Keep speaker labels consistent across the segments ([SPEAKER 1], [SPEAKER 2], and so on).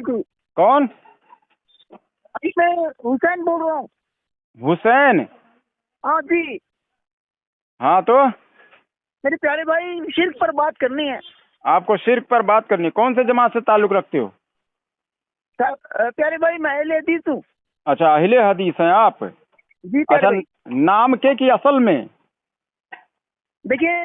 [SPEAKER 1] करनी थी।
[SPEAKER 2] कौन?
[SPEAKER 1] अभी मैं हुसैन बोल रहा हूँ।
[SPEAKER 2] हुसैन?
[SPEAKER 1] हाँ जी।
[SPEAKER 2] हाँ तो
[SPEAKER 1] मेरे प्यारे भाई शिर्क पर बात करनी है।
[SPEAKER 2] आपको शिर्क पर बात करनी है। कौन से जमात से ताल्लुक रखते हो?
[SPEAKER 1] प्यारे भाई मैं अहले हदीस हूँ।
[SPEAKER 2] अच्छा, अहले हदीस हैं आप।
[SPEAKER 1] जी प्यारे
[SPEAKER 2] अच्छा,
[SPEAKER 1] भाई।
[SPEAKER 2] नाम के की असल में?
[SPEAKER 1] देखिए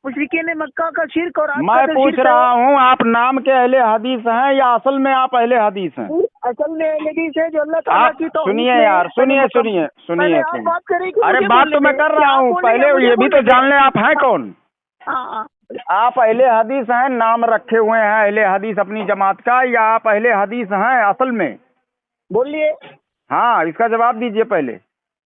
[SPEAKER 1] मुशरिकीन मक्का का शिर्क और आपका
[SPEAKER 2] मैं
[SPEAKER 1] जो
[SPEAKER 2] पूछ
[SPEAKER 1] शिर्क
[SPEAKER 2] रहा
[SPEAKER 1] है,
[SPEAKER 2] हूँ, आप नाम के अहले हदीस हैं या असल में आप अहले हदीस हैं?
[SPEAKER 1] असल में अहले हदीस है जो अल्लाह ताला
[SPEAKER 2] आप
[SPEAKER 1] की तौहीद
[SPEAKER 2] सुनिए
[SPEAKER 1] में
[SPEAKER 2] यार, सुनिए
[SPEAKER 1] पहले
[SPEAKER 2] सुनिए सुनिए
[SPEAKER 1] पहले आप
[SPEAKER 2] सुनिए।
[SPEAKER 1] बात करें कि
[SPEAKER 2] अरे
[SPEAKER 1] मुझे
[SPEAKER 2] बात
[SPEAKER 1] बोलने
[SPEAKER 2] तो मैं
[SPEAKER 1] दें।
[SPEAKER 2] कर
[SPEAKER 1] क्या
[SPEAKER 2] रहा
[SPEAKER 1] आप
[SPEAKER 2] हूँ,
[SPEAKER 1] बोलेंगे
[SPEAKER 2] पहले
[SPEAKER 1] या मुझे
[SPEAKER 2] ये भी तो
[SPEAKER 1] बोलने
[SPEAKER 2] जान
[SPEAKER 1] दें?
[SPEAKER 2] ले आप हैं कौन।
[SPEAKER 1] हाँ
[SPEAKER 2] आप अहले हदीस हैं, नाम रखे हुए हैं अहले हदीस अपनी जमात का, या आप अहले हदीस हैं असल में?
[SPEAKER 1] बोलिए।
[SPEAKER 2] हाँ, इसका जवाब दीजिए पहले।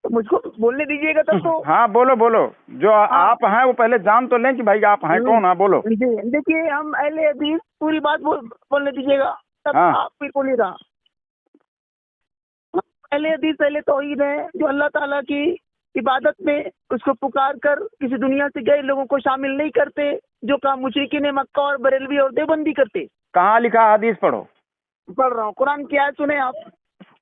[SPEAKER 1] तो मुझको बोलने दीजिएगा तब तो।
[SPEAKER 2] हाँ बोलो बोलो, जो आप हैं वो पहले जान तो लें कि भाई आप हैं कौन। हाँ बोलो।
[SPEAKER 1] जी देखिए हम अहले हदीस, पूरी बात बोलने दीजिएगा तब
[SPEAKER 2] हाँ।
[SPEAKER 1] आप फिर बोलिएगा। अहले हदीस पहले तौहीद है जो अल्लाह ताला की इबादत में उसको पुकार कर किसी दुनिया से गए लोगों को शामिल नहीं करते, जो काम मुशरिकीन मक्का और बरेलवी और देवबंदी करते।
[SPEAKER 2] कहाँ लिखा? हदीस पढ़ो।
[SPEAKER 1] पढ़ रहा हूँ, कुरान की आयत सुने आप।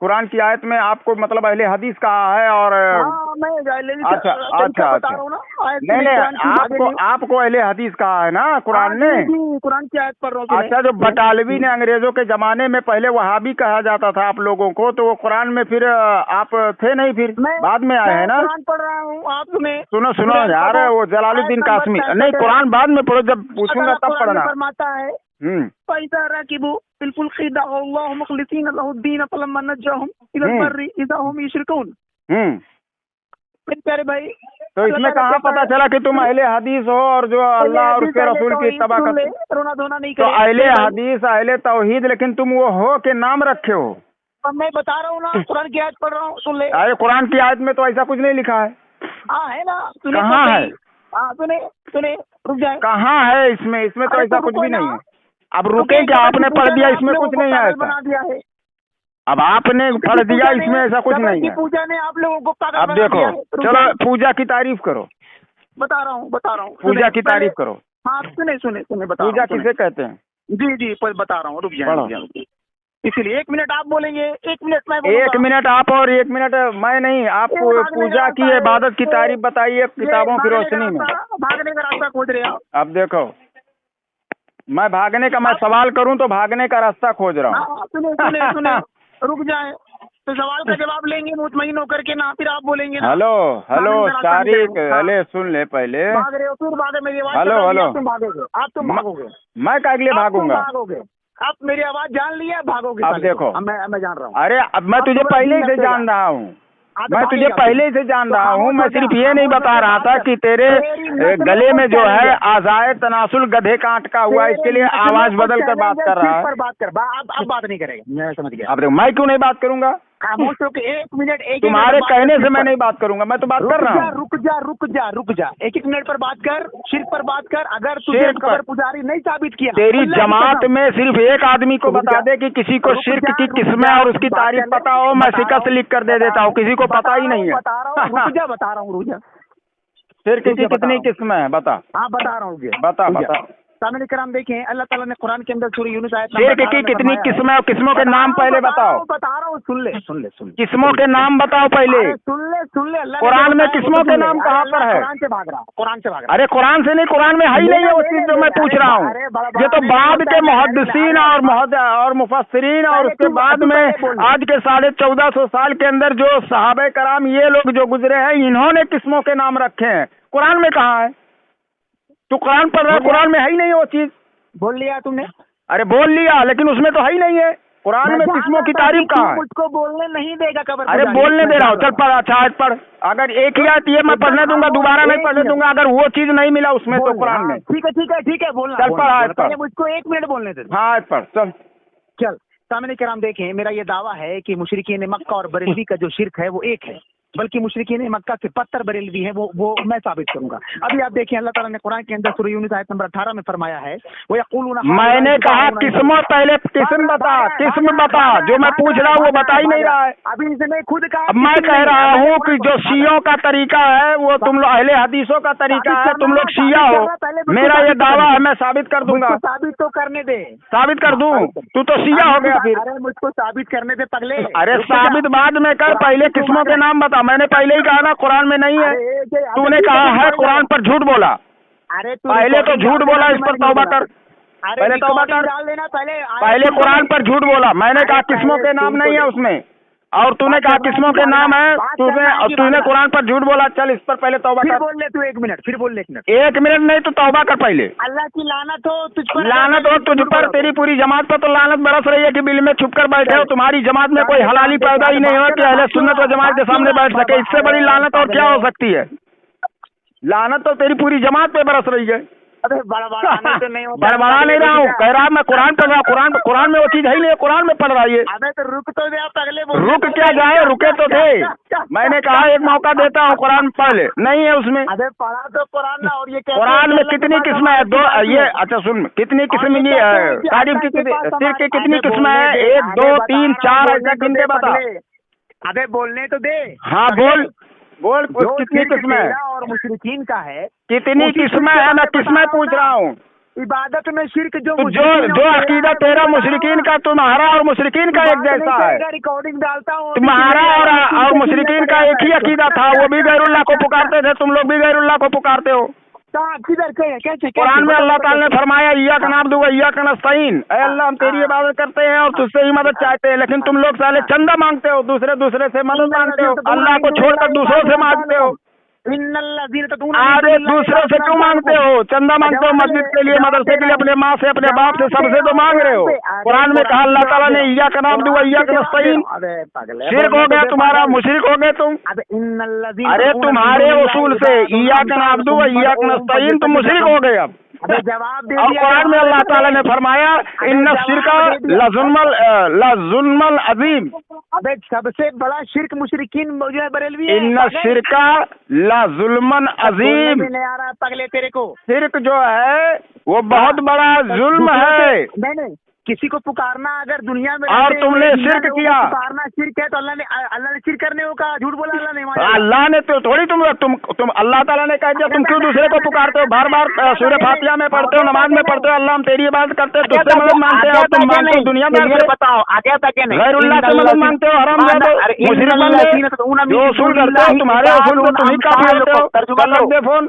[SPEAKER 2] कुरान की आयत में आपको मतलब अहले हदीस कहा है? और
[SPEAKER 1] हाँ मैं
[SPEAKER 2] अच्छा अच्छा
[SPEAKER 1] बता रहा हूँ ना। आयत
[SPEAKER 2] नहीं नहीं,
[SPEAKER 1] कुरान की आगे नहीं।
[SPEAKER 2] आपको अहले हदीस कहा है ना कुरान ने?
[SPEAKER 1] जी, कुरान की आयत पढ़ रहा हूँ।
[SPEAKER 2] अच्छा, जो बटालवी ने अंग्रेजों के जमाने में पहले वहाबी कहा जाता था आप लोगों को, तो वो कुरान में फिर आप थे नहीं, फिर बाद में आए हैं ना?
[SPEAKER 1] कुरान पढ़ रहा हूँ, आप
[SPEAKER 2] सुनो सुनो यार, वो जलालुद्दीन कासमी नहीं, कुरान बाद में पढ़ो, जब पूछूंगा तब पढ़ना।
[SPEAKER 1] फरमाता है पैसा राकिबू बिल्कुल खिदा अल्लाह मुखलिसीन लहुद्दीन फलम्मा नज्जाहुम इलल बर्रि इज़ा हुम युश्रिकून। मेरे प्यारे भाई,
[SPEAKER 2] तो इसमें कहाँ पता चला कि तुम अहले हदीस हो और जो अल्लाह और उसके रसूल की इत्तबा करते?
[SPEAKER 1] रोना धोना नहीं
[SPEAKER 2] तो
[SPEAKER 1] करे।
[SPEAKER 2] अहले हदीस अहले तौहीद, लेकिन तुम वो हो के नाम रखे हो।
[SPEAKER 1] अब मैं बता रहा हूँ ना, कुरान की आयत पढ़ रहा हूँ, सुन ले।
[SPEAKER 2] अरे कुरान की आयत में तो ऐसा कुछ नहीं लिखा है।
[SPEAKER 1] हाँ है ना,
[SPEAKER 2] कहाँ है?
[SPEAKER 1] हाँ सुने सुने, रुक जाए।
[SPEAKER 2] कहाँ है? इसमें तो ऐसा कुछ भी नहीं है। अब रुके क्या? आपने पढ़ दिया, इसमें कुछ नहीं है ऐसा।
[SPEAKER 1] बना दिया है।
[SPEAKER 2] अब आपने पढ़ दिया, इसमें ऐसा कुछ नहीं है।
[SPEAKER 1] पूजा ने आप लोगों को पागल
[SPEAKER 2] अब
[SPEAKER 1] बना
[SPEAKER 2] देखो,
[SPEAKER 1] दिया है।
[SPEAKER 2] चलो पूजा की तारीफ करो।
[SPEAKER 1] बता रहा हूँ
[SPEAKER 2] पूजा की तारीफ करो।
[SPEAKER 1] हाँ सुने बता।
[SPEAKER 2] पूजा किसे कहते हैं?
[SPEAKER 1] जी बता रहा हूँ, रुक जाए। इसीलिए 1 मिनट आप बोलेंगे, 1 मिनट मैं बोलूंगा।
[SPEAKER 2] 1 मिनट आप और 1 मिनट मैं नहीं। आप पूजा की इबादत की तारीफ बताइए किताबों की रोशनी में।
[SPEAKER 1] भागने का रास्ता खोज रहे आप।
[SPEAKER 2] अब देखो, मैं भागने का, मैं सवाल करूं तो भागने का रास्ता खोज रहा हूँ।
[SPEAKER 1] सुने रुक जाए, तो सवाल का जवाब लेंगे मुतमईन होकर के ना, फिर आप बोलेंगे ना।
[SPEAKER 2] हेलो तारिक, अरे सुन ले पहले।
[SPEAKER 1] भाग रहे हो, फिर भागे मेरी आवाज।
[SPEAKER 2] हेलो
[SPEAKER 1] तुम भागोगे।
[SPEAKER 2] मैं क्या के लिए भागूंगा?
[SPEAKER 1] आप मेरी आवाज जान लिया, भागोगे।
[SPEAKER 2] अब देखो,
[SPEAKER 1] मैं जान रहा हूँ।
[SPEAKER 2] अरे अब मैं तुझे पहले ही से जान रहा हूँ। मैं तुझे पहले ही से जान रहा हूँ। मैं सिर्फ ये नहीं बता रहा था कि तेरे गले में जो है आज़ाए तनासुल गधे का अटका हुआ, इसके लिए आवाज बदल कर बात कर रहा है।
[SPEAKER 1] अब बात नहीं करेगा, मैं समझ गया।
[SPEAKER 2] अब देखो, मैं क्यों नहीं बात करूंगा?
[SPEAKER 1] खामोश होकर 1 मिनट,
[SPEAKER 2] तुम्हारे कहने से मैं नहीं बात करूंगा, मैं तो बात कर रहा हूँ।
[SPEAKER 1] रुक जा 1 मिनट पर बात कर, शिर्क पर बात कर। अगर तुझे कबर पुजारी नहीं साबित किया,
[SPEAKER 2] तेरी जमात में सिर्फ एक आदमी को बता दे कि किसी को शिर्क की किस्में और उसकी तारीफ पता हो, मैं शिकस्त लिख कर दे देता हूँ। किसी को पता ही नहीं है।
[SPEAKER 1] बता रहा हूँ रुक जा।
[SPEAKER 2] शिर्क की कितनी किस्में हैं बता?
[SPEAKER 1] हाँ बता रहा हूँ,
[SPEAKER 2] बता।
[SPEAKER 1] सामने कराम देखें, अल्लाह ताला ने कुरान के अंदर सूरह यूनुस आयत
[SPEAKER 2] शिर्क की कितनी किस्में और किस्मों के नाम पहले बताओ।
[SPEAKER 1] बता रहा हूँ, सुन ले।
[SPEAKER 2] किस्मों के नाम बताओ पहले।
[SPEAKER 1] सुन ले। अल्लाह
[SPEAKER 2] कुरान में किस्मों के नाम कहाँ पर है?
[SPEAKER 1] कुरान से भाग रहा।
[SPEAKER 2] अरे कुरान से नहीं, कुरान में है ही नहीं है वो चीज जो मैं पूछ रहा हूँ। ये तो बाद के मुहद्दिसीन और मुफस्सिरीन और उसके बाद में आज के 1450 साल के अंदर जो सहाबे कराम ये लोग जो गुजरे हैं, इन्होंने किस्मों के नाम रखे हैं। कुरान में कहाँ है? तू कुरान पढ़ रहा है, कुरान में है ही नहीं वो चीज।
[SPEAKER 1] बोल लिया तुमने?
[SPEAKER 2] अरे बोल लिया, लेकिन उसमें तो है ही नहीं है। कुरान में किस्मों की तारीफ कहाँ है?
[SPEAKER 1] मुझको बोलने नहीं देगा कबर।
[SPEAKER 2] अरे बोलने दे रहा हूँ, चल पढ़। अच्छा आज पढ़। अगर एक ही आयत ये मैं पढ़ने दूंगा, दोबारा नहीं पढ़ने दूंगा अगर वो चीज नहीं मिला उसमें तो कुरान में।
[SPEAKER 1] ठीक है बोलना।
[SPEAKER 2] चल पढ़ आयत पढ़।
[SPEAKER 1] मुझको 1 मिनट बोलने दे।
[SPEAKER 2] हाँ आयत पढ़ चल।
[SPEAKER 1] सामने कराम देखें, मेरा ये दावा है कि मुशरिकीन मक्का और बरेलवी का जो शिर्क है वो एक है। बल्कि मुशरिकीन मक्का से 72 बरेलवी है, वो मैं साबित करूंगा। अभी आप देखिए अल्लाह ताला ने कुरान के अंदर सूरह यूनुस आयत नंबर 18 में फरमाया है, वो यक़ूलून,
[SPEAKER 2] मैंने कहा किस्म, पहले किस्म बता, जो मैं पूछ रहा हूँ वो बता ही नहीं रहा है।
[SPEAKER 1] अभी इसने खुद कहा,
[SPEAKER 2] मैं कह रहा हूँ कि जो शियों का तरीका है वो तुम लोग अहले हदीसों का तरीका है, तुम लोग शिया हो, मेरा ये दावा है, मैं साबित कर दूंगा।
[SPEAKER 1] साबित तो करने दे,
[SPEAKER 2] साबित कर दूं, तू तो शिया हो गया फिर।
[SPEAKER 1] अरे मुझको साबित करने दे पगले।
[SPEAKER 2] अरे साबित बाद में कर, पहले किस्मों के नाम बता। मैंने पहले ही कहा ना कुरान में नहीं है, तूने कहा है कुरान पर झूठ बोला।
[SPEAKER 1] अरे
[SPEAKER 2] पहले तो झूठ बोला, इस पर तौबा कर, पहले तौबा कर।
[SPEAKER 1] डाल देना
[SPEAKER 2] पहले कुरान पर झूठ बोला, मैंने कहा किस्मों के नाम नहीं है उसमें, और तूने कहा किस्मों के नाम है, तूने कुरान पर झूठ बोला। चल इस पर पहले तौबा कर।
[SPEAKER 1] बोल ले तू 1 मिनट, फिर बोल ले 1 मिनट।
[SPEAKER 2] 1 मिनट नहीं तो तौबा कर पहले।
[SPEAKER 1] अल्लाह की लानत हो तुझ पर,
[SPEAKER 2] लानत हो तुझ पर, तेरी पूरी जमात पर तो लानत बरस रही है कि बिल में छुप कर बैठे हो। तुम्हारी जमात में कोई हलाली पैदा ही नहीं हुआ कि अहले सुन्नत व जमात के सामने बैठ सके। इससे बड़ी लानत और क्या हो सकती है? लानत तो तेरी पूरी जमात पे बरस रही है। बड़बड़ा नहीं रहा हूँ, कह रहा मैं कुरान पढ़ रहा, कुरान में वो चीज है ही नहीं, कुरान में पढ़ रहा है।
[SPEAKER 1] अबे तो रुक तो जा पगले,
[SPEAKER 2] रुक क्या जाए, रुके तो थे। मैंने कहा एक मौका देता हूँ, कुरान पढ़ ले, नहीं है उसमें।
[SPEAKER 1] अबे पढ़ा तो कुरान ना, और ये
[SPEAKER 2] कुरान में कितनी किस्में है? 2 ये अच्छा सुन, कितनी किस्म की तारीफ की, सिर की कितनी किस्में है? 1 2 3 4 ऐसा गिन के बता।
[SPEAKER 1] अबे बोलने तो दे।
[SPEAKER 2] हाँ बोल कितनी किस्में है?
[SPEAKER 1] और मुशरिकीन का है
[SPEAKER 2] कितनी किस्में है? मैं किस्में पूछ रहा हूँ।
[SPEAKER 1] इबादत में शिर्क जो
[SPEAKER 2] अकीदा तेरा मुशरिकीन का, तुम्हारा और मुशरिकीन का एक जैसा है।
[SPEAKER 1] रिकॉर्डिंग डालता हूँ,
[SPEAKER 2] तुम्हारा और मुशरिकीन का एक ही अकीदा था, वो भी गैरुल्लाह को पुकारते थे, तुम लोग भी गैरुल्लाह को पुकारते हो। कुरान में अल्लाह ताला ने फरमाया इय्याक नअबुदु व इय्याक नस्तईन, ऐ अल्लाह हम तेरी इबादत करते हैं और तुझसे ही मदद चाहते हैं। लेकिन तुम लोग साले चंदा मांगते हो, दूसरे से मदद मांगते हो, अल्लाह को छोड़कर दूसरों से मांगते हो। अरे दूसरों से क्यों मांगते हो? चंदा मांगते हो मस्जिद के लिए, मदरसे के लिए, अपने माँ से, अपने बाप से, सबसे तो मांग रहे हो। कुरान में कहा अल्लाह ताला ने इय्याक नअबुदु व इय्याक नस्तईन। शिर्क हो गया तुम्हारा, मुशरिक हो गए तुम। अरे तुम्हारे उसूल से इय्याक नअबुदु व इय्याक नस्तईन, तुम मुशरिक हो गए। अब
[SPEAKER 1] जवाब दे
[SPEAKER 2] और कुरान में अल्लाह ताला ने फरमाया इन्ना शिरका लजुल्मल अजीम।
[SPEAKER 1] अबे सबसे बड़ा शिर्क मुशरिकीन जो है बरेलवी,
[SPEAKER 2] इन्ना शिरका लजुल्मन अजीम।
[SPEAKER 1] नहीं आ रहा पगले तेरे को।
[SPEAKER 2] शिर्क जो है वो बहुत बड़ा जुल्म है।
[SPEAKER 1] नहीं किसी को पुकारना अगर दुनिया में,
[SPEAKER 2] और तुमने शिर्क किया।
[SPEAKER 1] पुकारना शिर्क है तो अल्लाह ने शिर्क करने को कहा, झूठ बोला
[SPEAKER 2] अल्लाह ने तो थोड़ी तुम अल्लाह ताला ने कह दिया तुम क्यों दूसरे को पुकारते हो? बार बार सूरह फातिहा में पढ़ते हो, नमाज में पढ़ते हो, अल्लाह हम तेरी इबादत करते हो, तुझसे मदद मांगते हो, तुम मांगते हो दुनियादार से।
[SPEAKER 1] बताओ आगे तक
[SPEAKER 2] गैरुल्लाह से मदद मांगते हो, हराम जो उसूल करते हो तुम्हारे उसूल को तुम ही काफी होते हो। कर दे फोन।